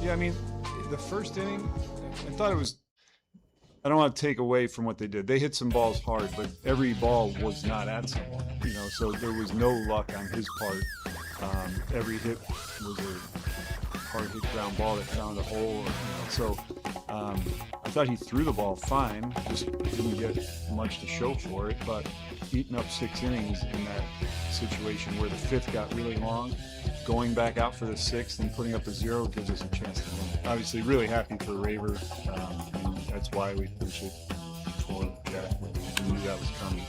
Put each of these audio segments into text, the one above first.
Yeah, I mean, the first inning, I thought it was. I don't want to take away from what they did. They hit some balls hard, but every ball was not at someone. So there was no luck on his part. Every hit was a hard hit ground ball that found a hole. So I thought he threw the ball fine, just didn't get much to show for it. But eating up 6 innings in that situation where the 5th got really long, going back out for the 6th and putting up a 0 gives us a chance to win. Obviously, really happy for Raver. And that's why we push it for that. We knew that was coming.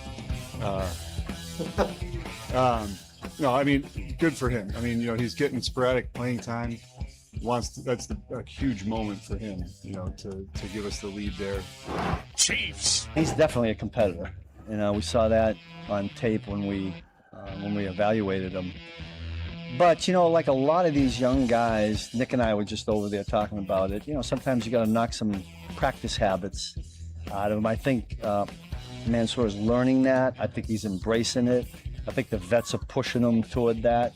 No, I mean, good for him. I mean, he's getting sporadic playing time. That's a huge moment for him, to give us the lead there. Chiefs. He's definitely a competitor. We saw that on tape when we evaluated him. But, like a lot of these young guys, Nick and I were just over there talking about it, sometimes you got to knock some practice habits out of him. I think Mansour's learning that. I think he's embracing it. I think the vets are pushing him toward that.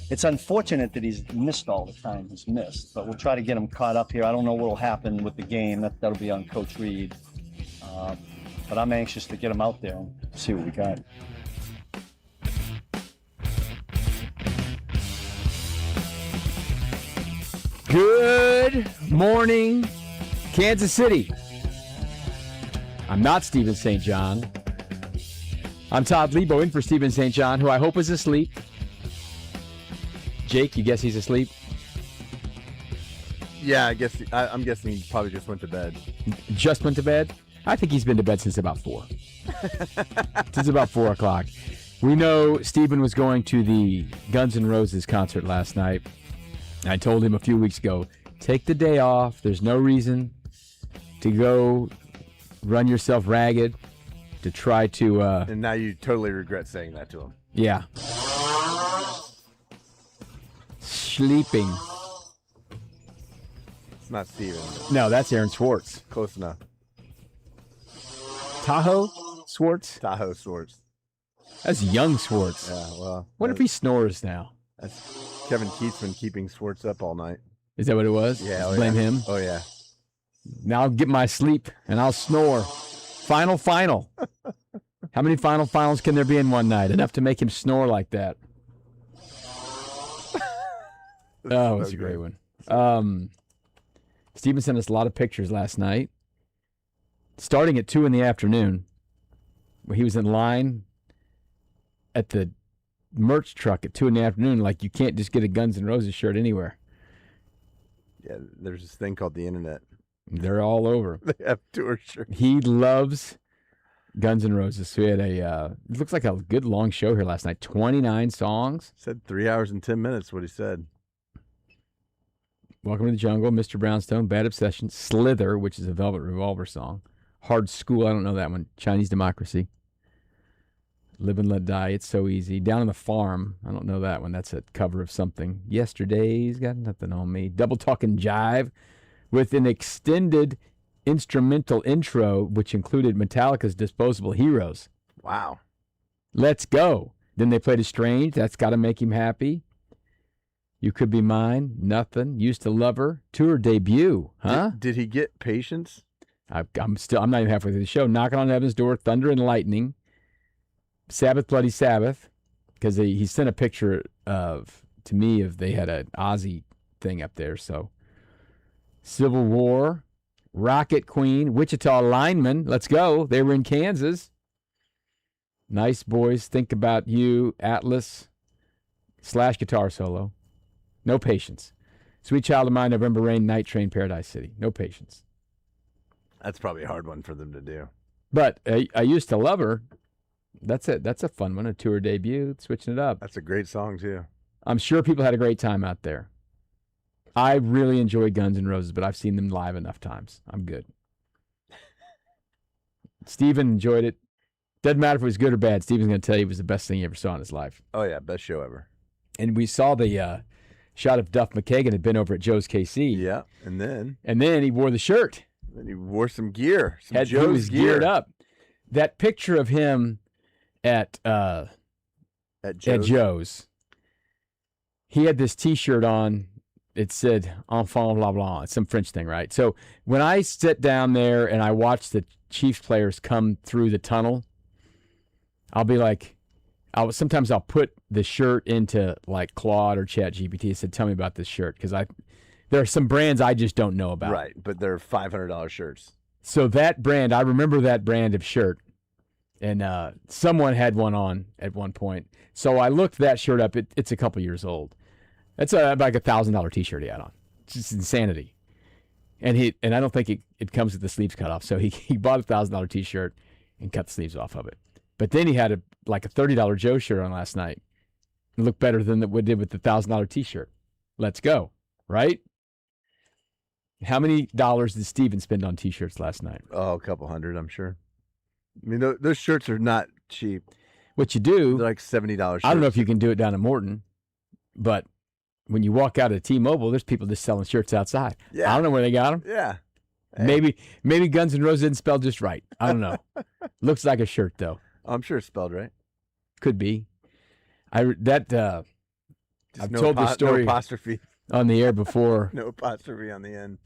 It's unfortunate that he's missed all the time he's missed, but we'll try to get him caught up here. I don't know what will happen with the game. That'll be on Coach Reed. But I'm anxious to get him out there and see what we got. Good morning, Kansas City. I'm not Stephen St. John. I'm Todd Leabo in for Stephen St. John, who I hope is asleep. Jake, you guess he's asleep? Yeah, I'm guessing he probably just went to bed. Just went to bed? I think he's been to bed since about 4. Since about 4 o'clock. We know Stephen was going to the Guns N' Roses concert last night. I told him a few weeks ago, take the day off. There's no reason to go run yourself ragged to try to... And now you totally regret saying that to him. Yeah. Sleeping. It's not Steven. No, that's Aaron Swartz. Close enough. Tahoe Swartz? Tahoe Swartz. That's young Swartz. Yeah, well. What if he snores now? That's Kevin Keats been keeping Swartz up all night. Is that what it was? Yeah. Blame him? Oh, yeah. Now I'll get my sleep and I'll snore. Final. How many finals can there be in one night? Enough to make him snore like that. Oh, it's a great one. Steven sent us a lot of pictures last night. Starting at 2 in the afternoon, where he was in line at the merch truck at 2 in the afternoon. Like, you can't just get a Guns N' Roses shirt anywhere. Yeah, there's this thing called the internet. They're all over. They have tour shirts. He loves Guns N' Roses. So we had it looks like a good long show here last night. 29 songs. Said 3 hours and 10 minutes, what he said. Welcome to the Jungle, Mr. Brownstone, Bad Obsession, Slither, which is a Velvet Revolver song. Hard School, I don't know that one. Chinese Democracy. Live and Let Die, It's So Easy. Down on the Farm, I don't know that one. That's a cover of something. Yesterday's Got Nothing on Me. Double Talkin' Jive with an extended instrumental intro, which included Metallica's Disposable Heroes. Wow. Let's Go. Then they played Estranged. That's Gotta Make Him Happy. You Could Be Mine. Nothing. Used to Love Her. Tour debut. Huh? Did he get Patience? I'm not even halfway through the show. Knocking on Heaven's Door. Thunder and Lightning. Sabbath, Bloody Sabbath. Because he sent a picture to me they had an Ozzy thing up there. So Civil War. Rocket Queen. Wichita Lineman. Let's go. They were in Kansas. Nice Boys. Think About You. Atlas. / guitar solo. No Patience. Sweet Child of Mine, November Rain, Night Train, Paradise City. No Patience. That's probably a hard one for them to do. But I Used to Love Her. That's it. That's a fun one. A tour debut. Switching it up. That's a great song, too. I'm sure people had a great time out there. I really enjoy Guns N' Roses, but I've seen them live enough times. I'm good. Steven enjoyed it. Doesn't matter if it was good or bad. Steven's going to tell you it was the best thing he ever saw in his life. Oh, yeah. Best show ever. And we saw the shot of Duff McKagan had been over at Joe's KC. Yeah. And then he wore the shirt. Then he wore some gear. He was geared up. That picture of him at Joe's. He had this T-shirt on it said enfant blah blah. It's some French thing, right? So when I sit down there and I watch the Chiefs players come through the tunnel, I'll be like, sometimes I'll put the shirt into like Claude or Chat GPT and said, tell me about this shirt, because there are some brands I just don't know about. Right, but they're $500 shirts. So that brand, I remember that brand of shirt, and someone had one on at one point. So I looked that shirt up. It's a couple years old. That's like $1,000 T-shirt he had on. It's just insanity. And I don't think it comes with the sleeves cut off. So he bought a $1,000 T-shirt and cut the sleeves off of it. But then he had a $30 Joe shirt on last night. It looked better than what did with the $1,000 T-shirt. Let's go, right? How many dollars did Steven spend on T-shirts last night? Oh, a couple hundred, I'm sure. I mean, those shirts are not cheap. What you do, they're like $70 shirts. I don't know if you can do it down in Morton, but when you walk out of T-Mobile, there's people just selling shirts outside. Yeah. I don't know where they got them. Yeah. Hey. Maybe Guns N' Roses didn't spell just right. I don't know. Looks like a shirt though. I'm sure it's spelled right. Could be. I've No told the story no apostrophe. on the air before. No apostrophe on the end.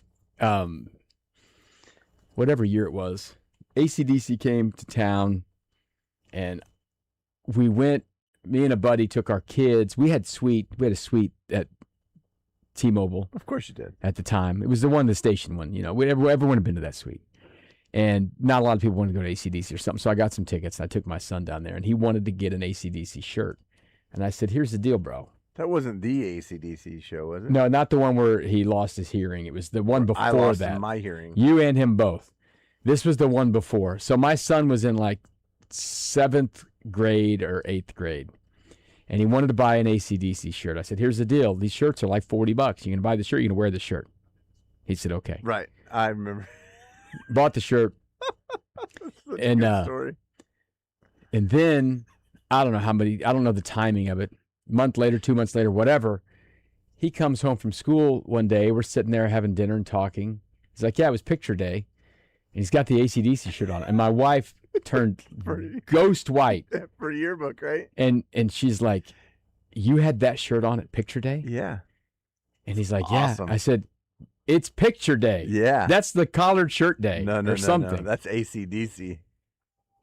Whatever year it was, AC/DC came to town, and we went. Me and a buddy took our kids. We had a suite at T-Mobile. Of course you did. At the time, it was the station one. You know, everyone had been to that suite, and not a lot of people wanted to go to AC/DC or something. So I got some tickets. And I took my son down there, and he wanted to get an AC/DC shirt. And I said, "Here's the deal, bro." That wasn't the AC/DC show, was it? No, not the one where he lost his hearing. It was the one before I lost that. my hearing. You and him both. This was the one before. So my son was in like 7th grade or 8th grade, and he wanted to buy an AC/DC shirt. I said, "Here's the deal. These shirts are like $40. You can buy the shirt. You can wear the shirt." He said, "Okay." Right. I remember. Bought the shirt. Such And, a good story. And then I don't know the timing of it. Month later, 2 months later, whatever. He comes home from school one day. We're sitting there having dinner and talking. He's like, "Yeah, it was picture day." And he's got the AC/DC shirt on. And my wife turned ghost white. For a yearbook, right? And she's like, "You had that shirt on at picture day?" Yeah. And he's like, Awesome. "Yeah." I said, "It's picture day. Yeah. That's the collared shirt day No, or something." No. That's AC/DC.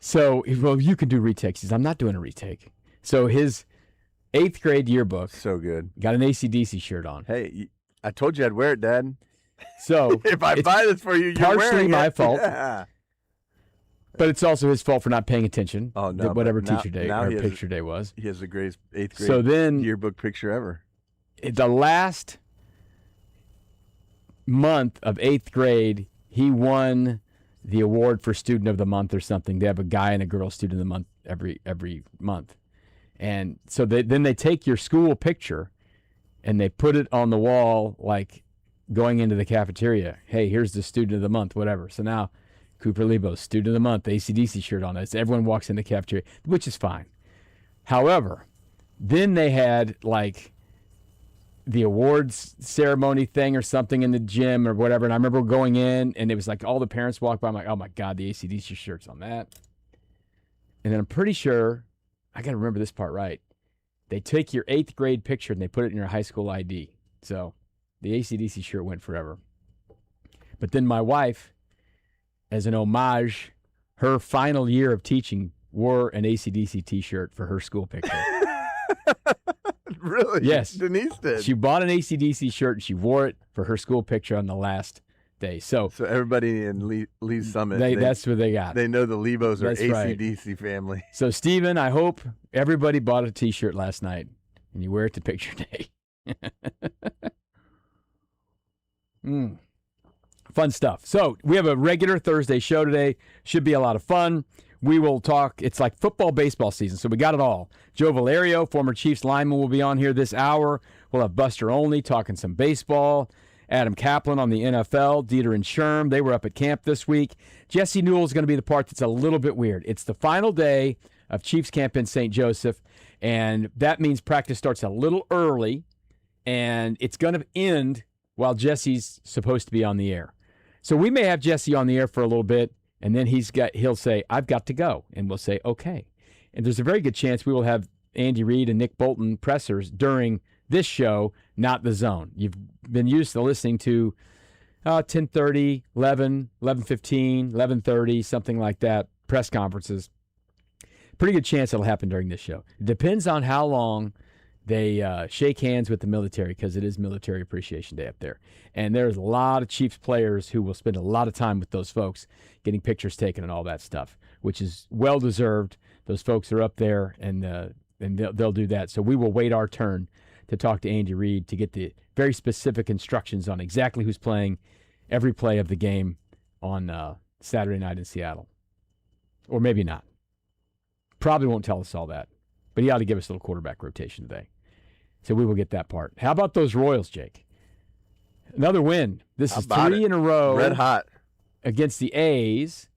So, well, you can do retakes. He says, "I'm not doing a retake." So his 8th grade yearbook So good. got an AC/DC shirt on. Hey, I told you I'd wear it, Dad. So If I buy this for you, you're partially wearing my it. fault. Yeah. But it's also his fault for not paying attention Oh, no, to whatever but now- teacher day now or he has- picture day was. He has the greatest 8th grade So then yearbook picture ever. the last month of 8th grade, he won the award for student of the month or something. They have a guy and a girl student of the month every month. And so then they take your school picture and they put it on the wall, like going into the cafeteria. Hey, here's the student of the month, whatever. So now Cooper Leabo, student of the month, AC/DC shirt on. It's everyone walks in the cafeteria, which is fine. However, then they had like the awards ceremony thing or something in the gym or whatever. And I remember going in and it was like all the parents walked by. I'm like, "Oh my God, the AC/DC shirt's on that." And then I'm pretty sure, I got to remember this part right. They take your 8th grade picture and they put it in your high school ID. So the AC/DC shirt went forever. But then my wife, as an homage, her final year of teaching, wore an AC/DC t-shirt for her school picture. Really? Yes. Denise did. She bought an AC/DC shirt and she wore it for her school picture on the last day. So everybody in Lee Summit, that's what they got. They know the Leabos are That's right. AC/DC family. So, Steven, I hope everybody bought a t-shirt last night and you wear it to picture day. Fun stuff. So we have a regular Thursday show today. Should be a lot of fun. We will talk. It's like football, baseball season, so we got it all. Joe Valerio, former Chiefs lineman, will be on here this hour. We'll have Buster Olney talking some baseball. Adam Kaplan on the NFL. Dieter and Sherm, they were up at camp this week. Jesse Newell is going to be the part that's a little bit weird. It's the final day of Chiefs camp in St. Joseph, and that means practice starts a little early, and it's going to end while Jesse's supposed to be on the air. So we may have Jesse on the air for a little bit, and then he'll say, "I've got to go," and we'll say, "Okay." And there's a very good chance we will have Andy Reid and Nick Bolton pressers during this show, not the zone. You've been used to listening to 10:30, 11, 11:15, 11:30, something like that, press conferences. Pretty good chance it'll happen during this show. It depends on how long they shake hands with the military, because it is Military Appreciation Day up there. And there's a lot of Chiefs players who will spend a lot of time with those folks, getting pictures taken and all that stuff, which is well-deserved. Those folks are up there, and they'll do that. So we will wait our turn to talk to Andy Reid to get the very specific instructions on exactly who's playing every play of the game on Saturday night in Seattle. Or maybe not. Probably won't tell us all that. But he ought to give us a little quarterback rotation today. So we will get that part. How about those Royals, Jake? Another win. This is 3 in a row. Red hot. Against the A's.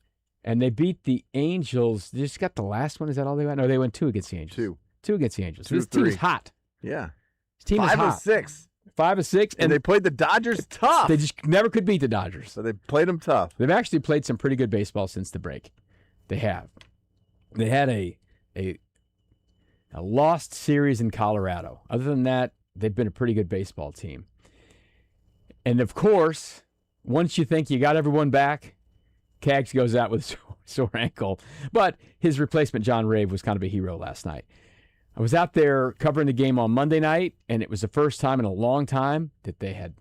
And they beat the Angels. They just got the last one. Is that all they got? No, they went 2 against the Angels. 2 against the Angels. This team is hot. Yeah. This team is 5 hot. of 6. 5 of 6. And they played the Dodgers tough. They just never could beat the Dodgers. So they played them tough. They've actually played some pretty good baseball since the break. They have. They had a lost series in Colorado. Other than that, they've been a pretty good baseball team. And, of course, once you think you got everyone back, Cags goes out with a sore ankle. But his replacement, John Rave, was kind of a hero last night. I was out there covering the game on Monday night, and it was the first time in a long time that they had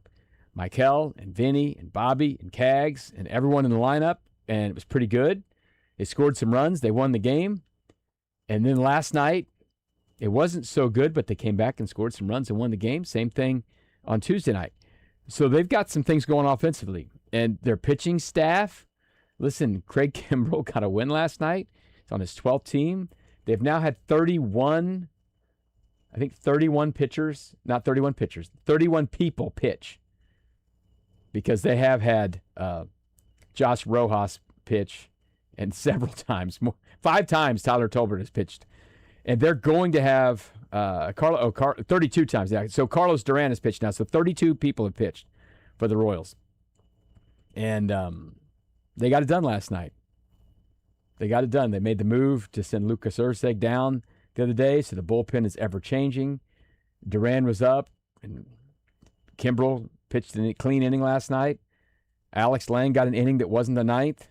Michael and Vinny and Bobby and Cags and everyone in the lineup, and it was pretty good. They scored some runs. They won the game. And then last night, it wasn't so good, but they came back and scored some runs and won the game. Same thing on Tuesday night. So they've got some things going offensively. And their pitching staff, listen, Craig Kimbrell got a win last night. He's on his 12th team. They've now had 31 pitchers, not 31 pitchers, 31 people pitch. Because they have had Josh Rojas pitch, and several times, 5 times Tyler Tolbert has pitched. And they're going to have 32 times. Yeah. So Carlos Duran has pitched now. So 32 people have pitched for the Royals. And they got it done last night. They got it done. They made the move to send Lucas Urseg down the other day, so the bullpen is ever-changing. Duran was up, and Kimbrell pitched a clean inning last night. Alex Lang got an inning that wasn't the 9th.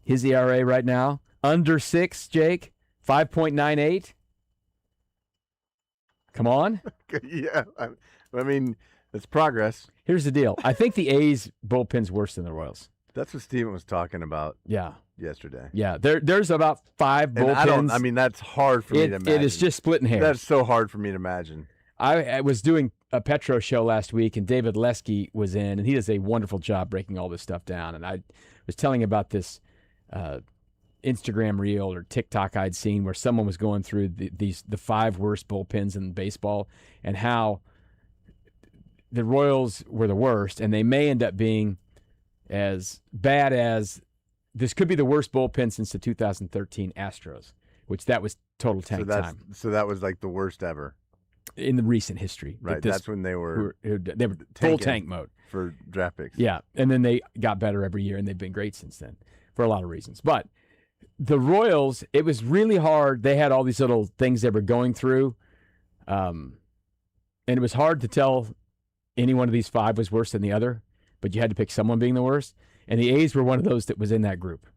His ERA right now, under 6, Jake, 5.98. Come on. Yeah. I mean, it's progress. Here's the deal. I think the A's bullpen's worse than the Royals. That's what Steven was talking about Yeah. yesterday. Yeah. There's about 5 And bullpens. I mean, that's hard for me to imagine. It is just splitting hairs. That's so hard for me to imagine. I was doing a Petro show last week, and David Lesky was in, and he does a wonderful job breaking all this stuff down. And I was telling about this Instagram reel or TikTok I'd seen where someone was going through the 5 worst bullpens in baseball and how the Royals were the worst, and they may end up being as bad as this could be the worst bullpen since the 2013 Astros, which that was total tank time. So that was like the worst ever. In the recent history. Right, that's when they were full tank mode. For draft picks. Yeah, and then they got better every year, and they've been great since then for a lot of reasons. But the Royals, it was really hard. They had all these little things they were going through, and it was hard to tell any one of these 5 was worse than the other, but you had to pick someone being the worst. And the A's were one of those that was in that group.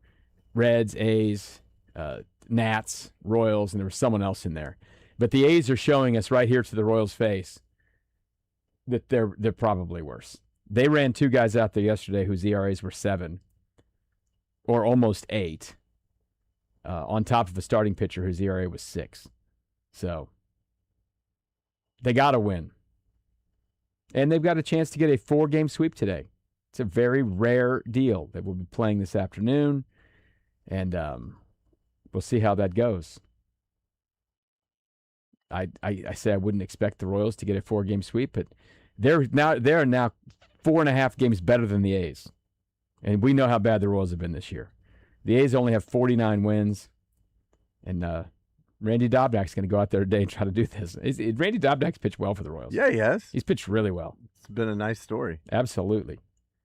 Reds, A's, Nats, Royals, and there was someone else in there. But the A's are showing us right here to the Royals' face that they're probably worse. They ran 2 guys out there yesterday whose ERAs were 7 or almost 8 on top of a starting pitcher whose ERA was 6. So they got to win. And they've got a chance to get a 4-game sweep today. It's a very rare deal that we'll be playing this afternoon, and we'll see how that goes. I say I wouldn't expect the Royals to get a 4-game sweep, but they're now 4.5 games better than the A's, and we know how bad the Royals have been this year. The A's only have 49 wins, and Randy Dobnak's going to go out there today and try to do this. Randy Dobnak's pitched well for the Royals. Yeah, he has. He's pitched really well. It's been a nice story. Absolutely.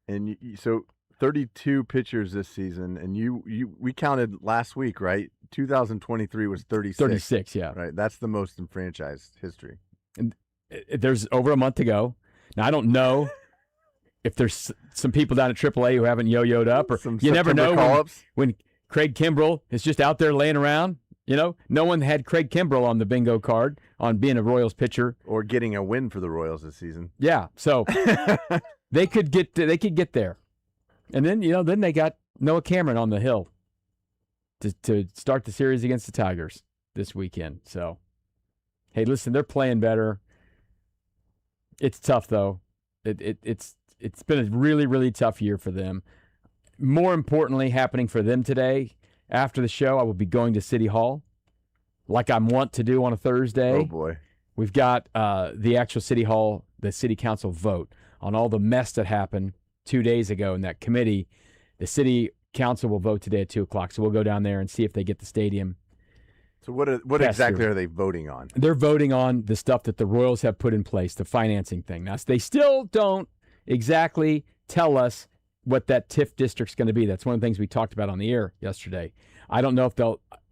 And so 32 pitchers this season, and we counted last week, right? 2023 was 36. 36, yeah. Right. That's the most in franchise history. And there's over a month to go. Now, I don't know if there's some people down at AAA who haven't yo-yoed up, or Some you never September know call-ups. when Craig Kimbrell is just out there laying around. No one had Craig Kimbrell on the bingo card on being a Royals pitcher. Or getting a win for the Royals this season. Yeah, so they could get there, and then then they got Noah Cameron on the hill to start the series against the Tigers this weekend. So, hey, listen, they're playing better. It's tough though. It's been a really, really tough year for them. More importantly, happening for them today, after the show, I will be going to City Hall like I want to do on a Thursday. Oh, boy. We've got the actual City Hall, the City Council vote on all the mess that happened 2 days ago in that committee. The City Council will vote today at 2 o'clock, so we'll go down there and see if they get the stadium. So what exactly are they voting on? They're voting on the stuff that the Royals have put in place, the financing thing. Now, they still don't exactly tell us what that TIF district's going to be. That's one of the things we talked about on the air yesterday. I don't know if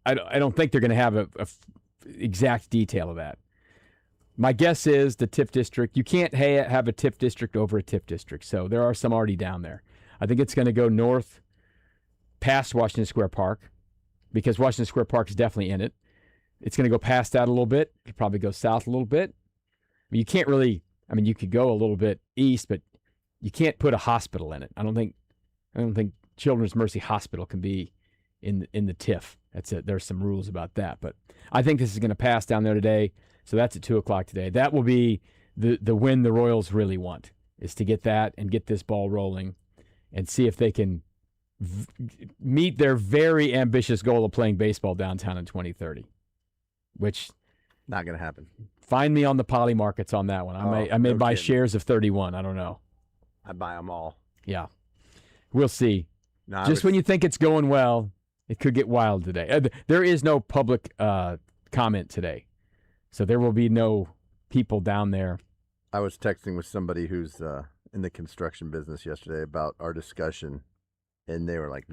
I don't think they're going to have a exact detail of that. My guess is the TIF district, you can't have a TIF district over a TIF district, so there are some already down there. I think it's going to go north past Washington Square Park, because Washington Square Park is definitely in it. It's going to go past that a little bit. It'll probably go south a little bit. You can't really, you could go a little bit east, but you can't put a hospital in it. I don't think Children's Mercy Hospital can be in the TIF. That's it. There's some rules about that, but I think this is going to pass down there today. So that's at 2 o'clock today. That will be the win the Royals really want, is to get that and get this ball rolling and see if they can meet their very ambitious goal of playing baseball downtown in 2030, which Not going to happen. find me on the poly markets on that one. I may no buy kidding. shares of 31. I don't know. I buy them all. Yeah. We'll see. No, I Just when you think it's going well, it could get wild today. There is no public comment today, so there will be no people down there. I was texting with somebody who's in the construction business yesterday about our discussion, and they were like,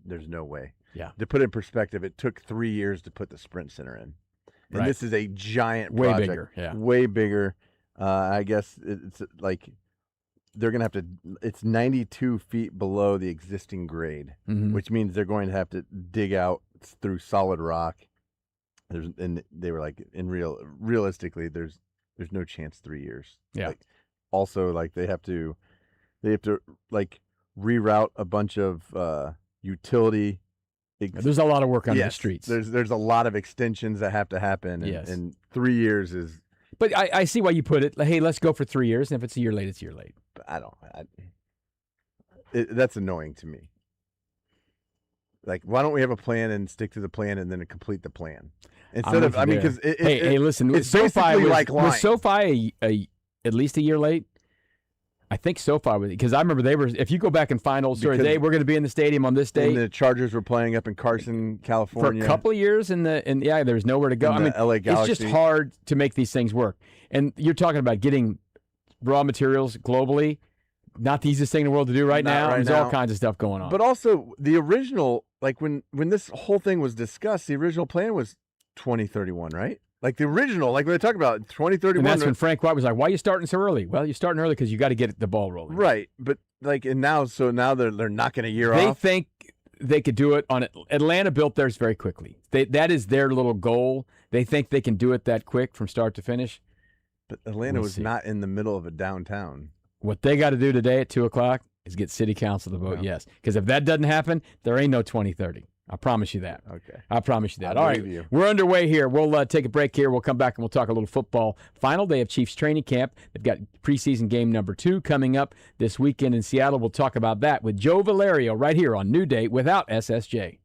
there's no way. Yeah. To put it in perspective, it took 3 years to put the Sprint Center in. And Right. this is a giant Way project. bigger, yeah. Way bigger. I guess it's like they're going to have to – it's 92 feet below the existing grade, Mhm. which means they're going to have to dig out through solid rock. And they were like, realistically, there's no chance 3 years. Yeah. Like, also, like they have to like reroute a bunch of utility. There's a lot of work on the Yes, streets. There's a lot of extensions that have to happen. And, Yes. and 3 years is But I see why you put it. Hey, let's go for 3 years, and if it's a year late, it's a year late. that's annoying to me. Like, why don't we have a plan and stick to the plan and then complete the plan instead of? I mean, because hey, listen, it's SoFi basically like was lying. SoFi at least a year late. I think SoFi was, because I remember they were. If you go back and find old stories, Because- we're going to be in the stadium on this And date the Chargers were playing up in Carson, for California. a couple of years, and there's nowhere to go. In I the mean, LA it's Galaxy. just hard to make these things work. And you're talking about getting raw materials globally. Not the easiest thing in the world to do right Not now. right There's now. all kinds of stuff going on. But also the original, like when this whole thing was discussed, the original plan was 2031, right? Like the original, like when they talk about 2031. and that's when Frank White was like, "Why are you starting so early?" Well, you're starting early because you got to get the ball rolling. right, but like and now they're knocking a year They off. think they could do it on it. Atlanta built theirs very quickly. That is their little goal. They think they can do it that quick from start to finish. But Atlanta We'll was see. not in the middle of a downtown. What they got to do today at 2 o'clock is get City Council to vote Yeah. yes. Because if that doesn't happen, there ain't no 2030. I promise you that. Okay. I promise you that. I All right, believe you. we're underway here. We'll take a break here. We'll come back and we'll talk a little football. Final day of Chiefs training camp. They've got preseason game number 2 coming up this weekend in Seattle. We'll talk about that with Joe Valerio right here on New Day without SSJ.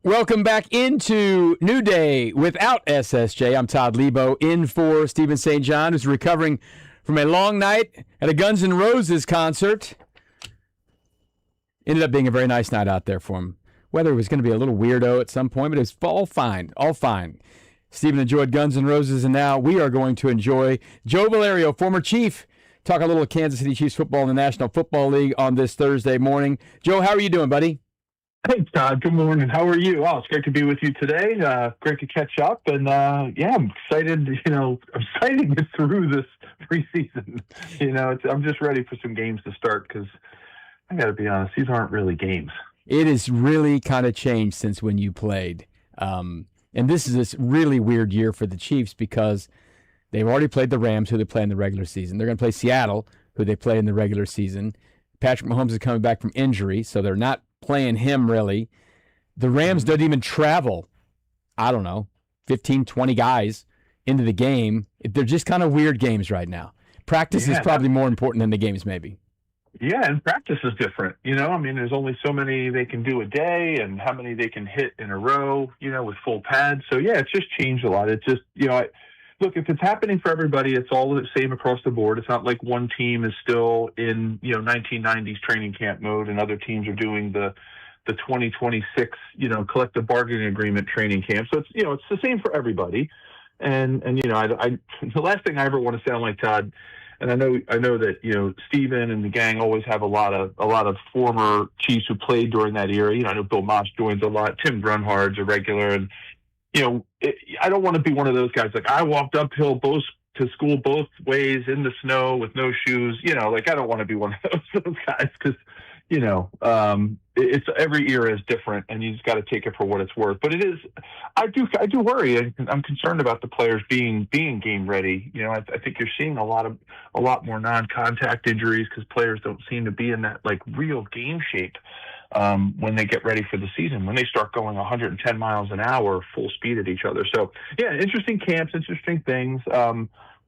Welcome back into New Day without SSJ. I'm Todd Leabo, in for Stephen St. John, who's recovering from a long night at a Guns N' Roses concert. Ended up being a very nice night out there for him. Weather was going to be a little weirdo at some point, but it was all fine, all fine. Stephen enjoyed Guns N' Roses, and now we are going to enjoy Joe Valerio, former Chief, talk a little Kansas City Chiefs football in the National Football League on this Thursday morning. Joe, how are you doing, buddy? Hey, Todd. Good morning. How are you? Oh, it's great to be with you today. Great to catch up. And, yeah, I'm excited, I'm excited to get through this preseason. I'm just ready for some games to start because I got to be honest, these aren't really games. It has really kind of changed since when you played. And this is this really weird year for the Chiefs because they've already played the Rams, who they play in the regular season. They're going to play Seattle, who they play in the regular season. Patrick Mahomes is coming back from injury, so they're not playing him really. The Rams don't even travel, 15, 20 guys into the game. They're just kind of weird games right now. Practice is probably more important than the games maybe. Yeah, and practice is different. There's only so many they can do a day and how many they can hit in a row, with full pads. So, yeah, it's just changed a lot. It's just, look, if it's happening for everybody, it's all the same across the board. It's not like one team is still in, 1990s training camp mode and other teams are doing the 2026, collective bargaining agreement training camp. So it's the same for everybody. And I the last thing I ever want to sound like, Todd, and I know that, Steven and the gang always have a lot of former Chiefs who played during that era. I know Bill Moss joins a lot. Tim Grunhard's a regular. And, I don't want to be one of those guys. Like, I walked uphill to school both ways in the snow with no shoes. I don't want to be one of those guys because, it's every era is different, and you just got to take it for what it's worth. But it is, I do worry, and I'm concerned about the players being game ready. I think you're seeing a lot more non-contact injuries because players don't seem to be in that like real game shape when they get ready for the season, when they start going 110 miles an hour full speed at each other. So yeah, interesting camps, interesting things.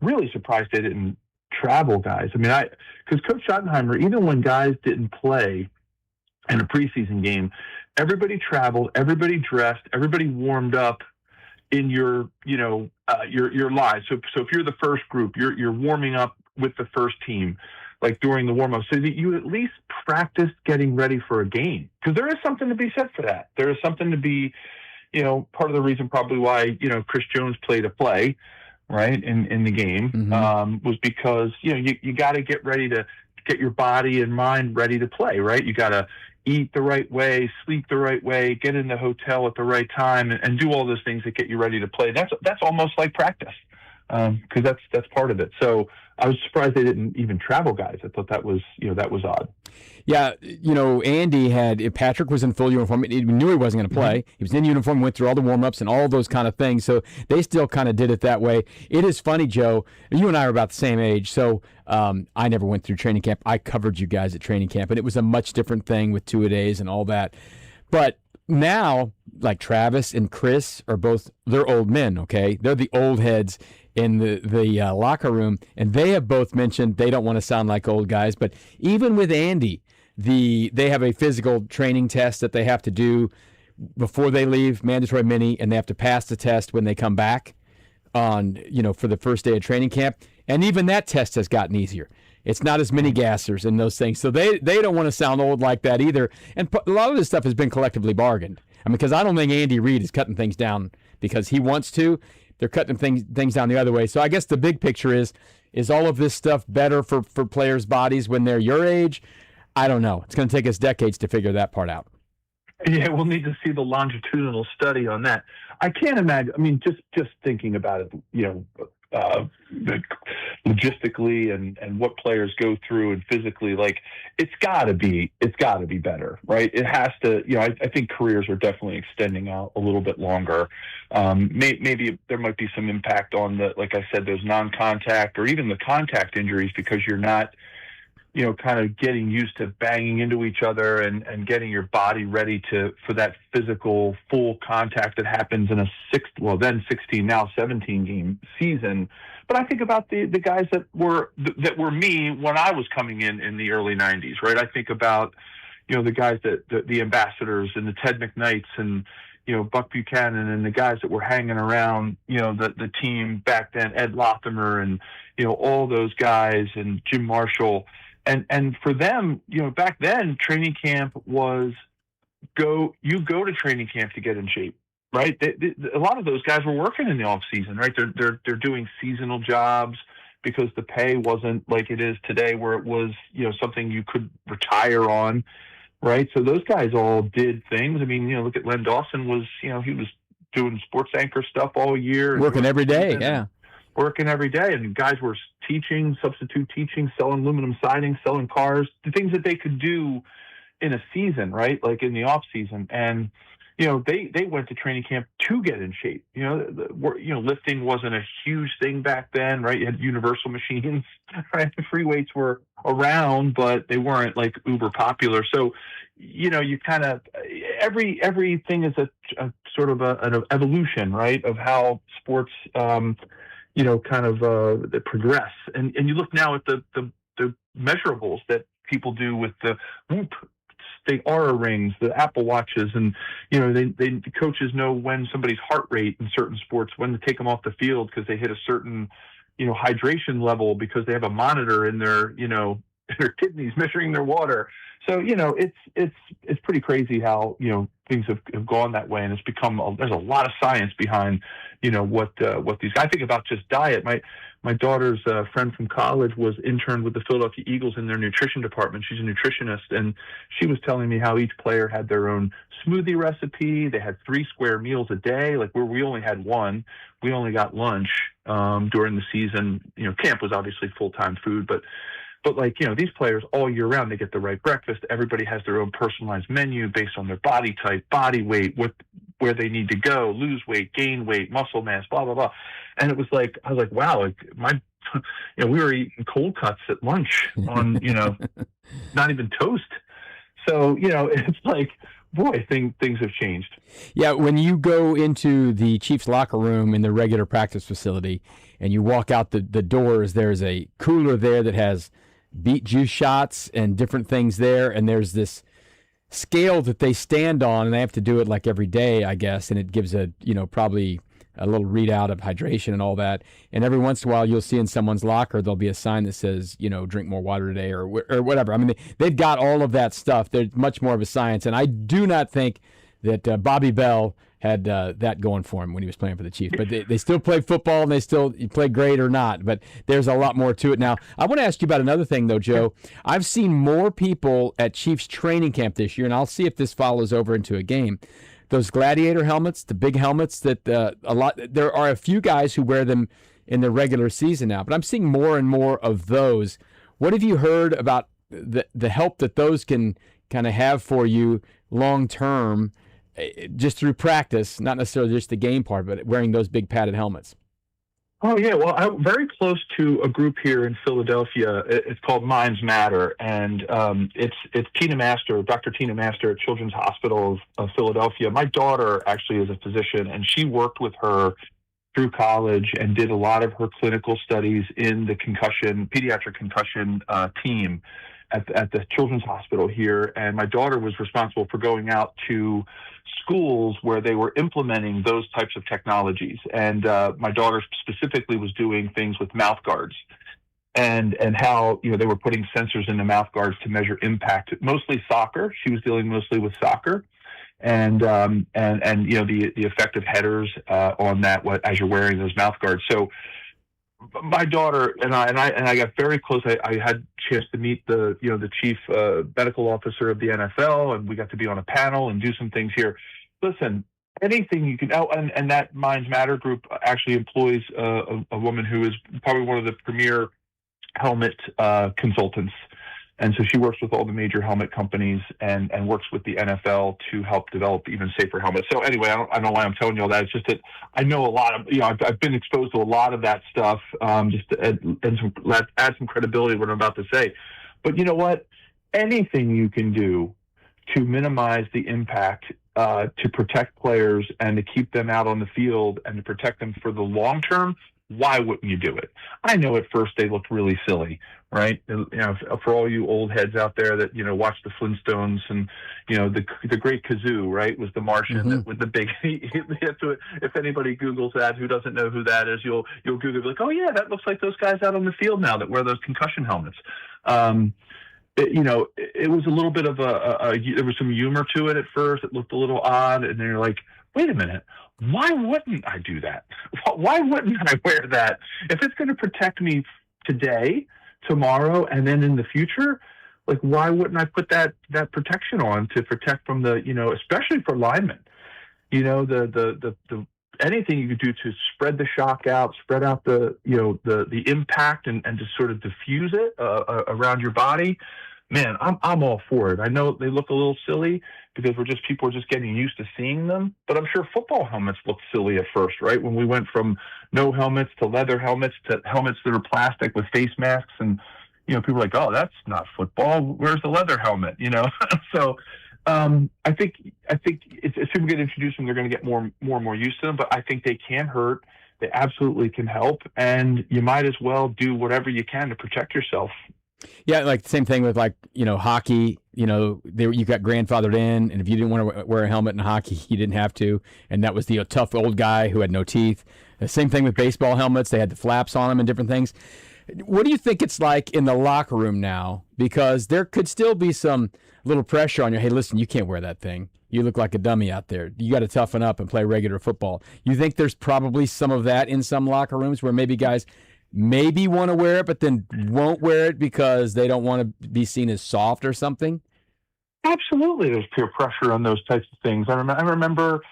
Really surprised they didn't travel guys. Because Coach Schottenheimer, even when guys didn't play in a preseason game, everybody traveled, everybody dressed, everybody warmed up in your lives. So if you're the first group, you're warming up with the first team, like during the warm up, so that you at least practice getting ready for a game. Because there is something to be said for that. There is something to be, part of the reason probably why, Chris Jones played a play, right, in the game, was because, you got to get ready to get your body and mind ready to play, right? You got to eat the right way, sleep the right way, get in the hotel at the right time, and do all those things that get you ready to play. That's almost like practice, because that's part of it. So I was surprised they didn't even travel guys. I thought that was odd. Yeah, Andy Patrick was in full uniform. He knew he wasn't going to play. He was in uniform, went through all the warm-ups and all those kind of things. So they still kind of did it that way. It is funny, Joe. You and I are about the same age. So I never went through training camp. I covered you guys at training camp, and it was a much different thing with two-a-days and all that. But now, like Travis and Chris are both, they're old men, okay? They're the old heads in the locker room, and they have both mentioned they don't want to sound like old guys. But even with Andy, they have a physical training test that they have to do before they leave, mandatory mini, and they have to pass the test when they come back on, for the first day of training camp. And even that test has gotten easier. It's not as many gassers and those things. So they don't want to sound old like that either. And a lot of this stuff has been collectively bargained. Because I don't think Andy Reid is cutting things down because he wants to. They're cutting things down the other way. So I guess the big picture is all of this stuff better for players' bodies when they're your age? I don't know. It's going to take us decades to figure that part out. Yeah, we'll need to see the longitudinal study on that. I can't imagine. Just thinking about it, logistically and what players go through and physically, like it's got to be better, right? It has to. I think careers are definitely extending out a little bit longer. Maybe there might be some impact on like I said, those non-contact or even the contact injuries because you're not, kind of getting used to banging into each other and getting your body ready for that physical full contact that happens in a 16, now 17 game season. But I think about the guys that were me when I was coming in the early 90s, right? I think about, the guys the ambassadors and the Ted McKnights and, Buck Buchanan and the guys that were hanging around, the team back then, Ed Lothamer and, all those guys, and Jim Marshall. And for them, back then, training camp was go to training camp to get in shape, right? A lot of those guys were working in the off season, right? They're doing seasonal jobs because the pay wasn't like it is today, where it was, something you could retire on, right? So those guys all did things. I mean, look at Len Dawson was, he was doing sports anchor stuff all year. Working every day, yeah. Working every day. And guys were teaching, substitute teaching, selling aluminum siding, selling cars, the things that they could do in a season, right? Like in the off season. And, they went to training camp to get in shape. Lifting wasn't a huge thing back then, right? You had universal machines, right? The free weights were around, but they weren't like uber popular. So, you kind of, everything is a sort of an evolution, right? Of how sports, they progress. And you look now at the measurables that people do with the Whoop, the Aura rings, the Apple Watches, and the coaches know when somebody's heart rate in certain sports, when to take them off the field because they hit a certain hydration level, because they have a monitor in their their kidneys measuring their water. So it's pretty crazy how things have gone that way, and it's become there's a lot of science behind what these. I think about just diet. My daughter's friend from college was interned with the Philadelphia Eagles in their nutrition department. She's a nutritionist, and she was telling me how each player had their own smoothie recipe. They had 3 square meals a day, like where we only had one. We only got lunch during the season. Camp was obviously full-time food, but like, these players all year round, they get the right breakfast. Everybody has their own personalized menu based on their body type, body weight, where they need to go, lose weight, gain weight, muscle mass, blah, blah, blah. And it was like, I was like, wow, we were eating cold cuts at lunch on, not even toast. So, it's like, boy, things have changed. Yeah, when you go into the Chiefs locker room in the regular practice facility and you walk out the doors, there's a cooler there that has beet juice shots and different things there, and there's this scale that they stand on, and they have to do it like every day, I guess, and it gives probably a little readout of hydration and all that. And every once in a while, you'll see in someone's locker there'll be a sign that says, drink more water today or whatever. I mean, they've got all of that stuff. There's much more of a science, and I do not think that Bobby Bell had that going for him when he was playing for the Chiefs. But they still play football, and they still play great or not. But there's a lot more to it now. I want to ask you about another thing, though, Joe. I've seen more people at Chiefs training camp this year, and I'll see if this follows over into a game. Those gladiator helmets, the big helmets that there are a few guys who wear them in the regular season now, but I'm seeing more and more of those. What have you heard about the help that those can kind of have for you long term, just through practice, not necessarily just the game part, but wearing those big padded helmets? Oh, yeah. Well, I'm very close to a group here in Philadelphia. It's called Minds Matter, and it's Tina Master, Dr. Tina Master at Children's Hospital of Philadelphia. My daughter actually is a physician, and she worked with her through college and did a lot of her clinical studies in the pediatric concussion team at the Children's Hospital here. And my daughter was responsible for going out to schools where they were implementing those types of technologies. And my daughter specifically was doing things with mouth guards and how, they were putting sensors in the mouth guards to measure impact, mostly soccer. She was dealing mostly with soccer and the effect of headers on that as you're wearing those mouth guards. So my daughter and I got very close. I had a chance to meet the chief medical officer of the NFL, and we got to be on a panel and do some things here. Listen, anything you can. Oh, and that Minds Matter group actually employs a woman who is probably one of the premier helmet consultants. And so she works with all the major helmet companies and works with the NFL to help develop even safer helmets. So anyway, I don't know why I'm telling you all that. It's just that I know a lot of, I've been exposed to a lot of that stuff, just to add some credibility to what I'm about to say. But you know what? Anything you can do to minimize the impact, to protect players and to keep them out on the field and to protect them for the long term, why wouldn't you do it? I know at first they looked really silly, right? And, for all you old heads out there that, watch the Flintstones and, the great kazoo, right, was the Martian that with the big, if anybody Googles that, who doesn't know who that is, you'll Google, like, oh yeah, that looks like those guys out on the field now that wear those concussion helmets. It was a little bit of there was some humor to it at first. It looked a little odd. And then you're like, wait a minute, why wouldn't I do that? Why wouldn't I wear that? If it's going to protect me today, tomorrow, and then in the future, like, why wouldn't I put that protection on to protect from the, especially for linemen, the anything you could do to spread the shock out, spread out the impact and just sort of diffuse it around your body. Man, I'm all for it. I know they look a little silly because people are just getting used to seeing them, but I'm sure football helmets looked silly at first, right? When we went from no helmets to leather helmets to helmets that are plastic with face masks, and people are like, oh, that's not football. Where's the leather helmet? So I think as people get introduced and they're going to get more and more used to them, but I think they can hurt. They absolutely can help, and you might as well do whatever you can to protect yourself. Yeah, like the same thing with hockey. You got grandfathered in, and if you didn't want to wear a helmet in hockey, you didn't have to, and that was the tough old guy who had no teeth. The same thing with baseball helmets; they had the flaps on them and different things. What do you think it's like in the locker room now? Because there could still be some little pressure on you. Hey, listen, you can't wear that thing. You look like a dummy out there. You got to toughen up and play regular football. You think there's probably some of that in some locker rooms where maybe guys maybe want to wear it, but then won't wear it because they don't want to be seen as soft or something? Absolutely. There's peer pressure on those types of things. I remember,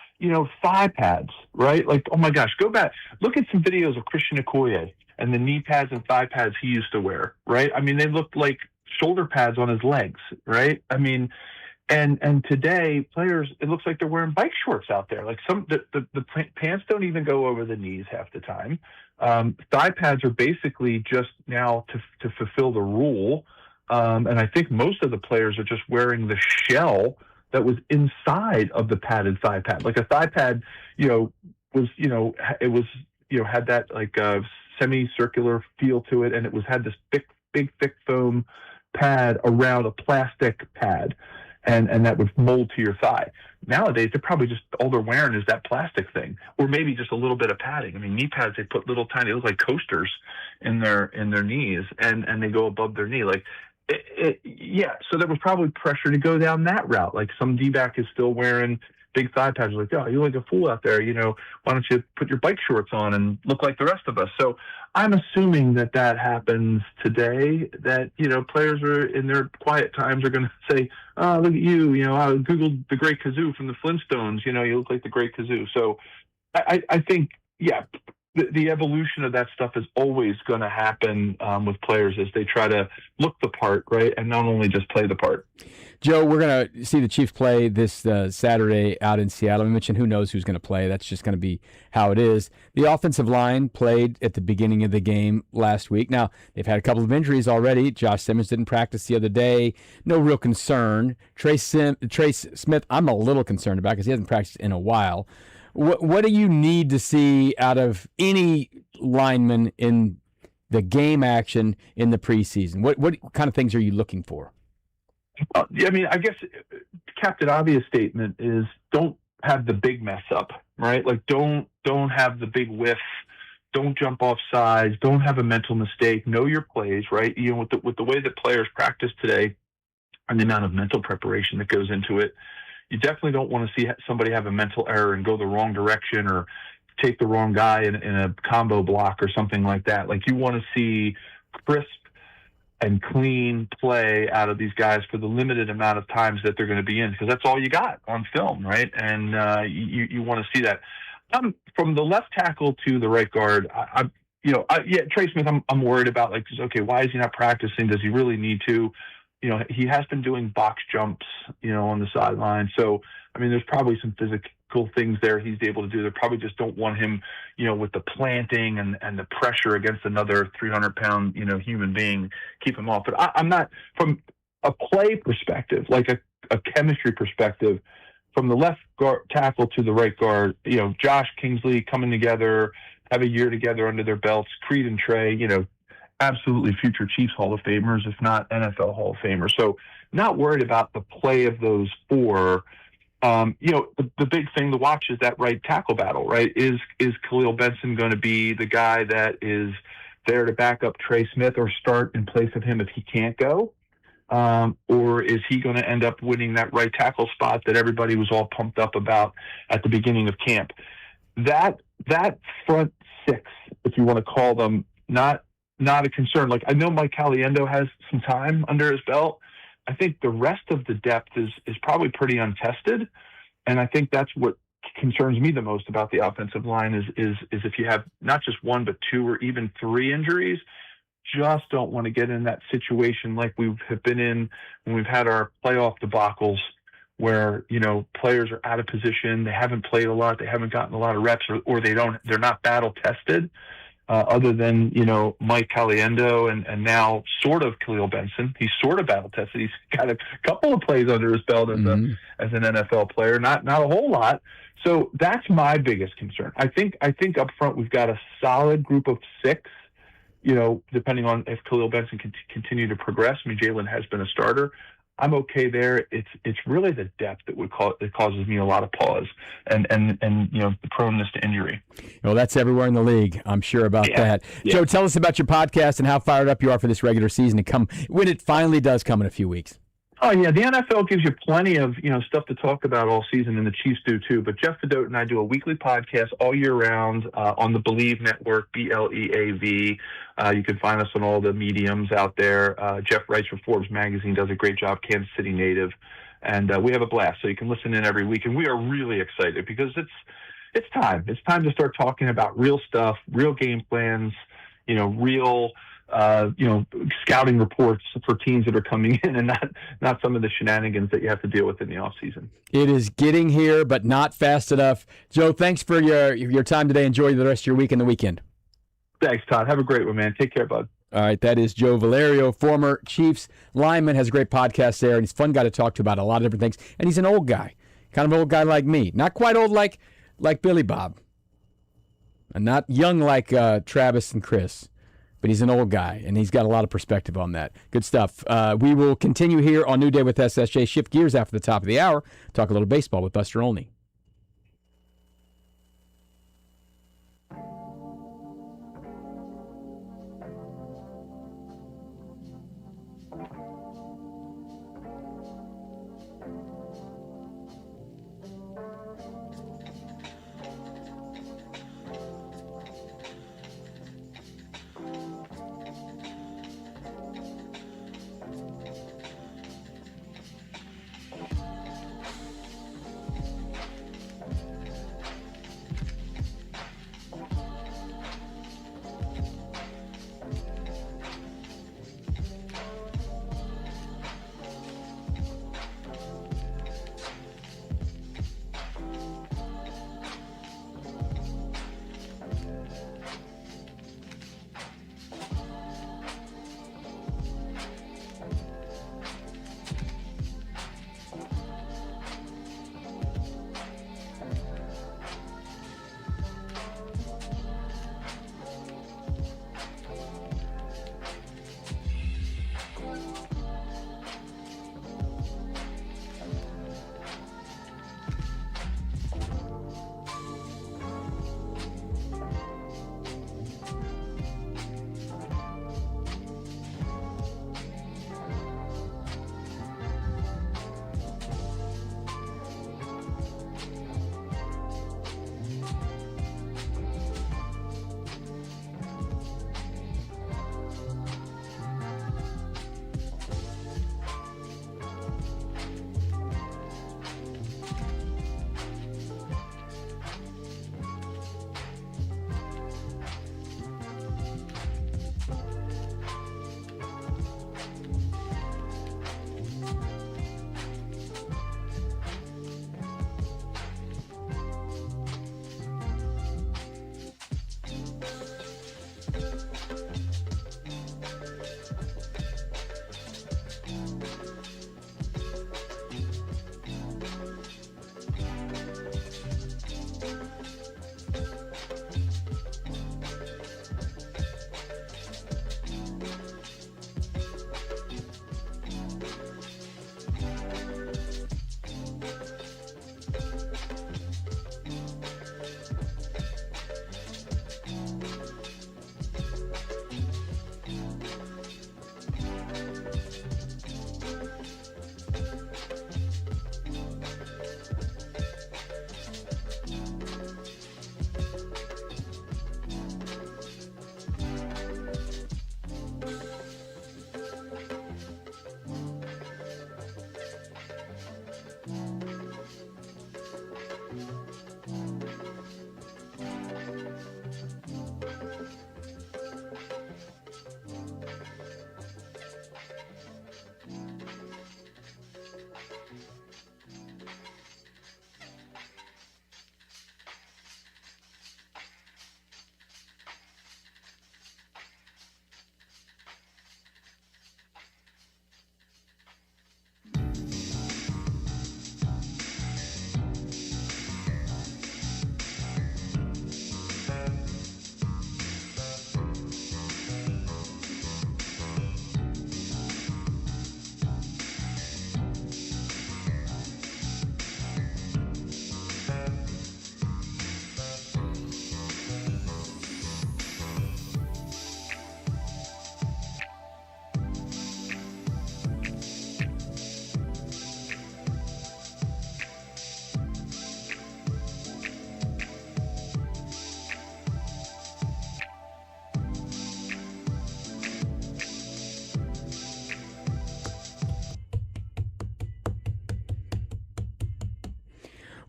thigh pads, right? Like, oh my gosh, go back, look at some videos of Christian Okoye and the knee pads and thigh pads he used to wear, right? I mean, they looked like shoulder pads on his legs, right? I mean, and today players, it looks like they're wearing bike shorts out there. Like the pants don't even go over the knees half the time. Thigh pads are basically just now to fulfill the rule. And I think most of the players are just wearing the shell that was inside of the padded thigh pad. Like a thigh pad, had that like semicircular feel to it. And it had this thick foam pad around a plastic pad. And that would mold to your thigh. Nowadays, they're probably just all they're wearing is that plastic thing, or maybe just a little bit of padding. I mean, knee pads, they put little tiny, they look like coasters in their knees, and they go above their knee. Like, yeah. So there was probably pressure to go down that route. Like some D-back is still wearing big thigh pads. Like, oh, you look like a fool out there. Why don't you put your bike shorts on and look like the rest of us? So I'm assuming that happens today, that, players are in their quiet times are going to say, oh, look at you. I Googled the Great Kazoo from the Flintstones. You look like the Great Kazoo. So I think, yeah, the evolution of that stuff is always going to happen with players as they try to look the part, right? And not only just play the part. Joe, we're going to see the Chiefs play this Saturday out in Seattle. We mentioned who knows who's going to play. That's just going to be how it is. The offensive line played at the beginning of the game last week. Now, they've had a couple of injuries already. Josh Simmons didn't practice the other day. No real concern. Trace Smith, I'm a little concerned about because he hasn't practiced in a while. What do you need to see out of any lineman in the game action in the preseason? What kind of things are you looking for? I mean, I guess Captain Obvious statement is don't have the big mess up, right? Like don't have the big whiff, don't jump off sides, don't have a mental mistake, know your plays, right? With the way that players practice today and the amount of mental preparation that goes into it, you definitely don't want to see somebody have a mental error and go the wrong direction or take the wrong guy in a combo block or something like that. Like you want to see crisp and clean play out of these guys for the limited amount of times that they're going to be in, because that's all you got on film, right? And you want to see that. From the left tackle to the right guard, Trey Smith, I'm worried about, like, okay, why is he not practicing? Does he really need to? He has been doing box jumps, on the sideline. So, I mean, there's probably some physical things there he's able to do. They probably just don't want him, with the planting and the pressure against another 300-pound, human being, keep him off. But I'm not, from a play perspective, like a chemistry perspective, from the left guard tackle to the right guard, Josh Kingsley coming together, have a year together under their belts. Creed and Trey, absolutely future Chiefs Hall of Famers, if not NFL Hall of Famers. So not worried about the play of those four. The big thing to watch is that right tackle battle, right? Is Khalil Benson going to be the guy that is there to back up Trey Smith or start in place of him if he can't go? Or is he going to end up winning that right tackle spot that everybody was all pumped up about at the beginning of camp? That front six, if you want to call them, not a concern. Like, I know Mike Caliendo has some time under his belt. I think the rest of the depth is probably pretty untested, and I think that's what concerns me the most about the offensive line is if you have not just one but two or even three injuries, just don't want to get in that situation like we have been in when we've had our playoff debacles where players are out of position, they haven't played a lot, they haven't gotten a lot of reps, or they're not battle tested. Other than, Mike Caliendo and now sort of Khalil Benson. He's sort of battle tested. He's got a couple of plays under his belt as an NFL player, not a whole lot. So that's my biggest concern. I think up front we've got a solid group of six, depending on if Khalil Benson can continue to progress. I mean, Jalen has been a starter. I'm okay there. It's really the depth that causes me a lot of pause and the proneness to injury. Well, that's everywhere in the league. I'm sure about that. Yeah. Joe, tell us about your podcast and how fired up you are for this regular season to come when it finally does come in a few weeks. Oh, yeah. The NFL gives you plenty of, stuff to talk about all season, and the Chiefs do too. But Jeff Fadote and I do a weekly podcast all year round on the Believe Network, BLEAV. You can find us on all the mediums out there. Jeff writes for Forbes Magazine, does a great job, Kansas City native. And we have a blast. So you can listen in every week. And we are really excited because it's time. It's time to start talking about real stuff, real game plans, real scouting reports for teams that are coming in, and not some of the shenanigans that you have to deal with in the off season. It is getting here, but not fast enough. Joe, thanks for your time today. Enjoy the rest of your week and the weekend. Thanks, Todd. Have a great one, man. Take care, bud. All right, that is Joe Valerio, former Chiefs lineman, has a great podcast there, and he's a fun guy to talk to about a lot of different things. And he's an old guy, kind of an old guy like me. Not quite old like Billy Bob, and not young like Travis and Chris. But he's an old guy, and he's got a lot of perspective on that. Good stuff. We will continue here on New Day with SSJ. Shift gears after the top of the hour. Talk a little baseball with Buster Olney.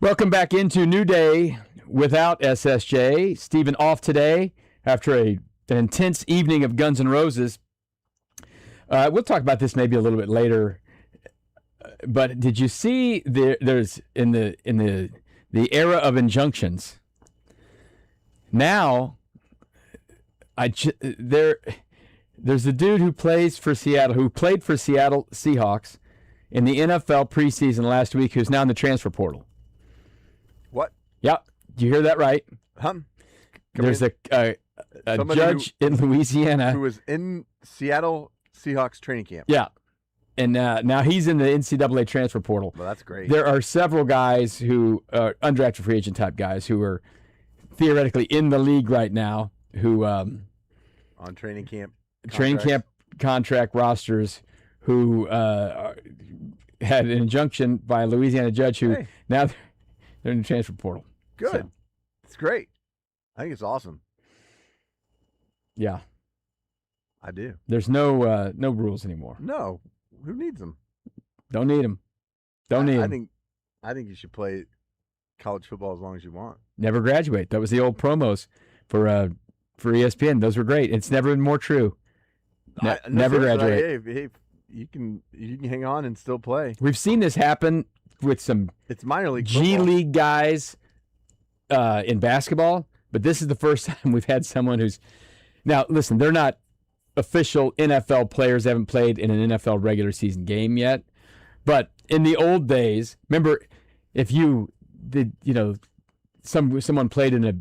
Welcome back into New Day without SSJ. Stephen off today after an intense evening of Guns N' Roses. We'll talk about this maybe a little bit later. But did you see there's in the era of injunctions? Now, there's a dude who played for Seattle Seahawks in the NFL preseason last week who's now in the transfer portal. What? Yep. Did you hear that right? There's a judge in Louisiana who was in Seattle Seahawks training camp. Yeah. And now he's in the NCAA transfer portal. Well, that's great. There are several guys who are undrafted free agent type guys who are theoretically in the league right now who on training camp contract rosters who had an injunction by a Louisiana judge who now they're in the transfer portal. Good. So, it's great. I think it's awesome. Yeah. I do. There's no rules anymore. No. Who needs them? Don't need them. Don't need them. I think you should play college football as long as you want. Never graduate. That was the old promos for ESPN. Those were great. It's never been more true. Never graduate. Hey, you can hang on and still play. We've seen this happen with some It's minor league G football. League guys in basketball, but this is the first time we've had someone who's now listen. They're not official NFL players. They haven't played in an NFL regular season game yet, but in the old days, remember if you did, someone played in a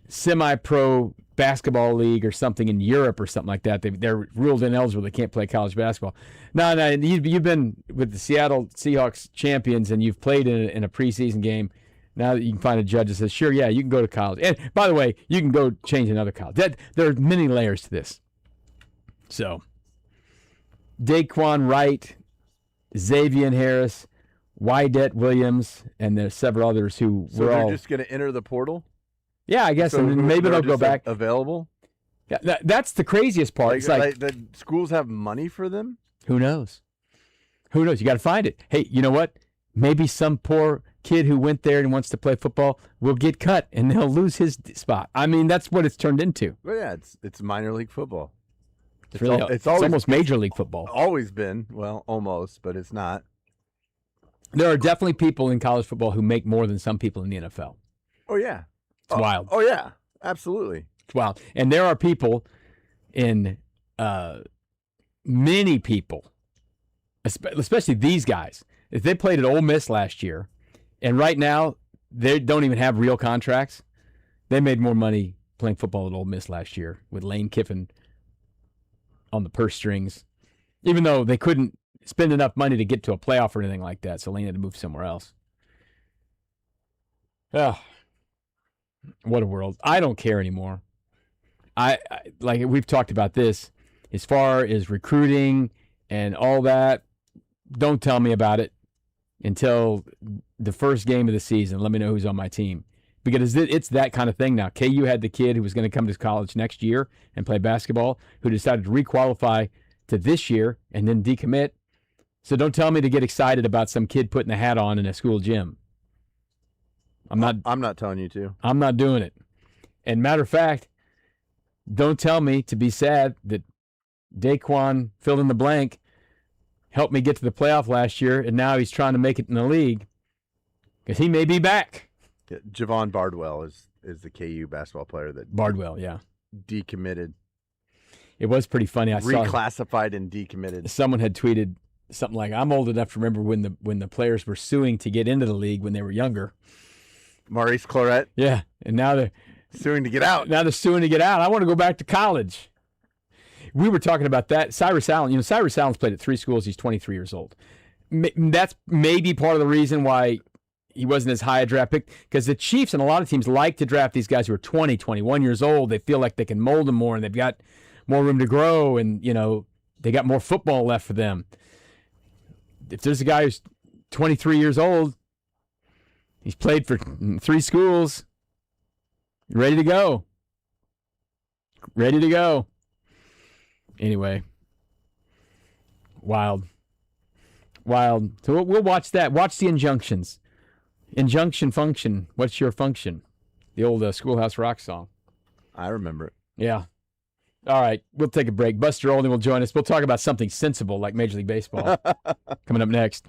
semi-pro basketball league or something in Europe or something like that, they're ruled ineligible. They can't play college basketball. No, you've been with the Seattle Seahawks champions and you've played in a preseason game. Now that you can find a judge that says, sure, yeah, you can go to college. And by the way, you can go change another college. There are many layers to this. So, Daquan Wright, Xavier Harris, Wydett Williams, and there's several others who So they're just going to enter the portal? Yeah, I guess, So and then maybe they'll go back. Available? Yeah, that's the craziest part. It's like the schools have money for them? who knows? Who knows? You got to find it. Hey, you know what? Maybe some poor kid who went there and wants to play football will get cut and they'll lose his spot. I mean, that's what it's turned into. Well, yeah, it's minor league football. It's almost Major League Football. Always been. Well, almost, but it's not. There are definitely people in college football who make more than some people in the NFL. Oh, yeah. It's wild. Oh, yeah. Absolutely. It's wild. And there are people many people, especially these guys, if they played at Ole Miss last year, and right now they don't even have real contracts, they made more money playing football at Ole Miss last year with Lane Kiffin on the purse strings, even though they couldn't spend enough money to get to a playoff or anything like that, so Lane had to move somewhere else. Oh, what a world. I don't care anymore. I like we've talked about this as far as recruiting and all that. Don't tell me about it until the first game of the season. Let me know who's on my team. Because it's that kind of thing now. KU had the kid who was going to come to college next year and play basketball who decided to requalify to this year and then decommit. So don't tell me to get excited about some kid putting a hat on in a school gym. I'm not telling you to. I'm not doing it. And matter of fact, don't tell me to be sad that Daquan fill in the blank helped me get to the playoff last year, and now he's trying to make it in the league because he may be back. Yeah, Javon Bardwell is the KU basketball player that Bardwell, yeah, decommitted. It was pretty funny. I saw reclassified and decommitted. Someone had tweeted something like, "I'm old enough to remember when the players were suing to get into the league when they were younger." Maurice Claret. Yeah, and now they're suing to get out. Now they're suing to get out. I want to go back to college. We were talking about that. Cyrus Allen, Cyrus Allen's played at 3 schools. He's 23 years old. That's maybe part of the reason why he wasn't as high a draft pick, because the Chiefs and a lot of teams like to draft these guys who are 20, 21 years old. They feel like they can mold them more, and they've got more room to grow, and, they got more football left for them. If there's a guy who's 23 years old, he's played for 3 schools, ready to go. Ready to go. Anyway, wild. So we'll watch that. Watch the injunctions. Injunction function. What's your function? The old Schoolhouse Rock song. I remember it. Yeah. All right, we'll take a break. Buster Olney will join us. We'll talk about something sensible like Major League Baseball coming up next.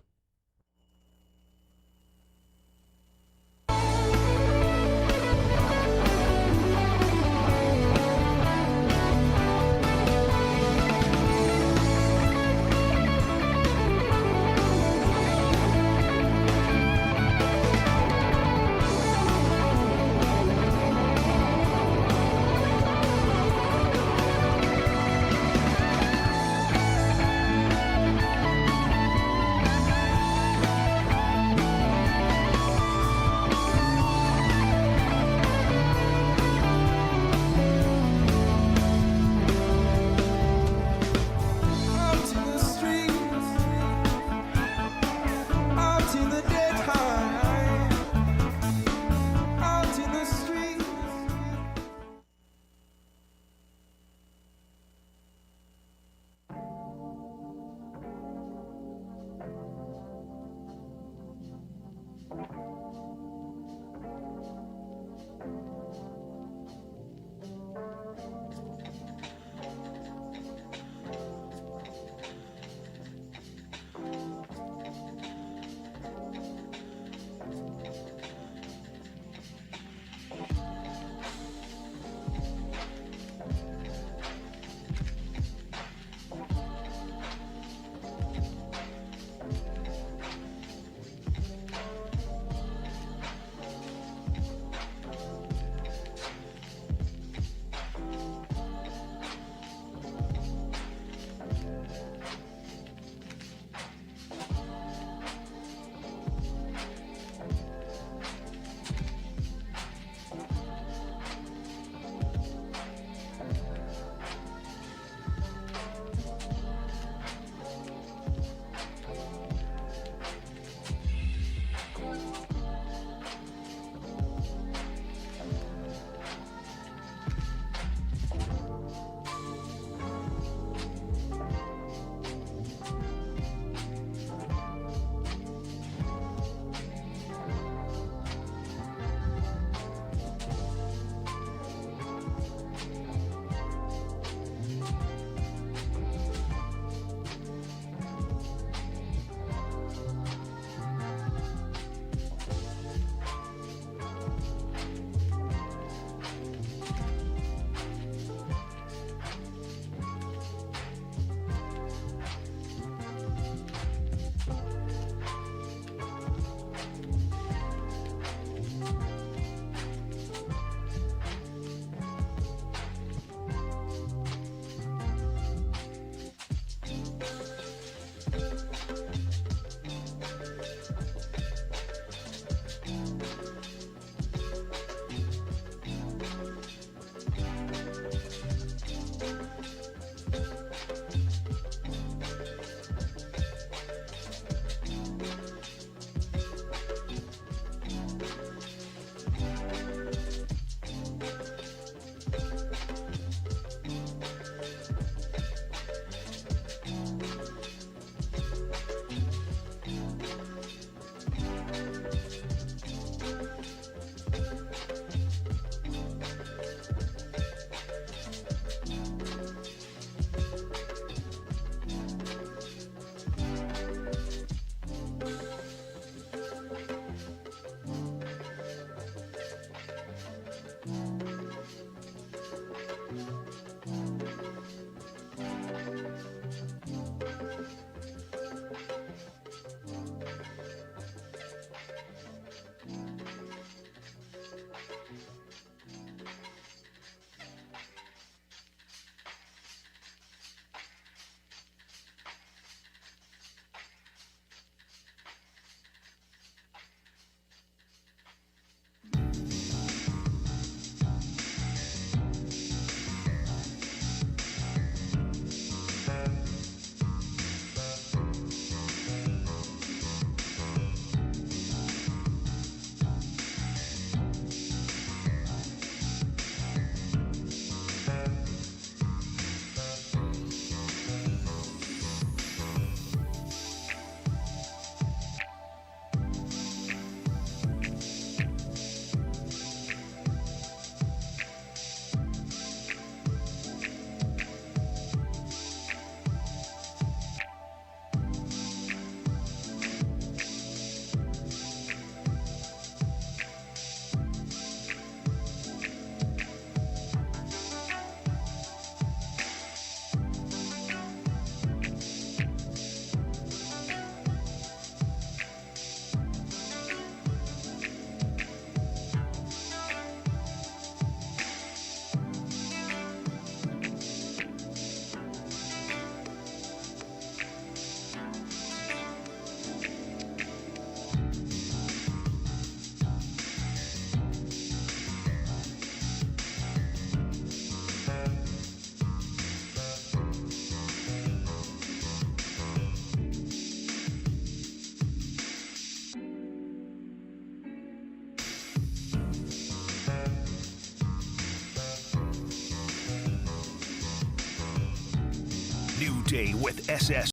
Day with SS.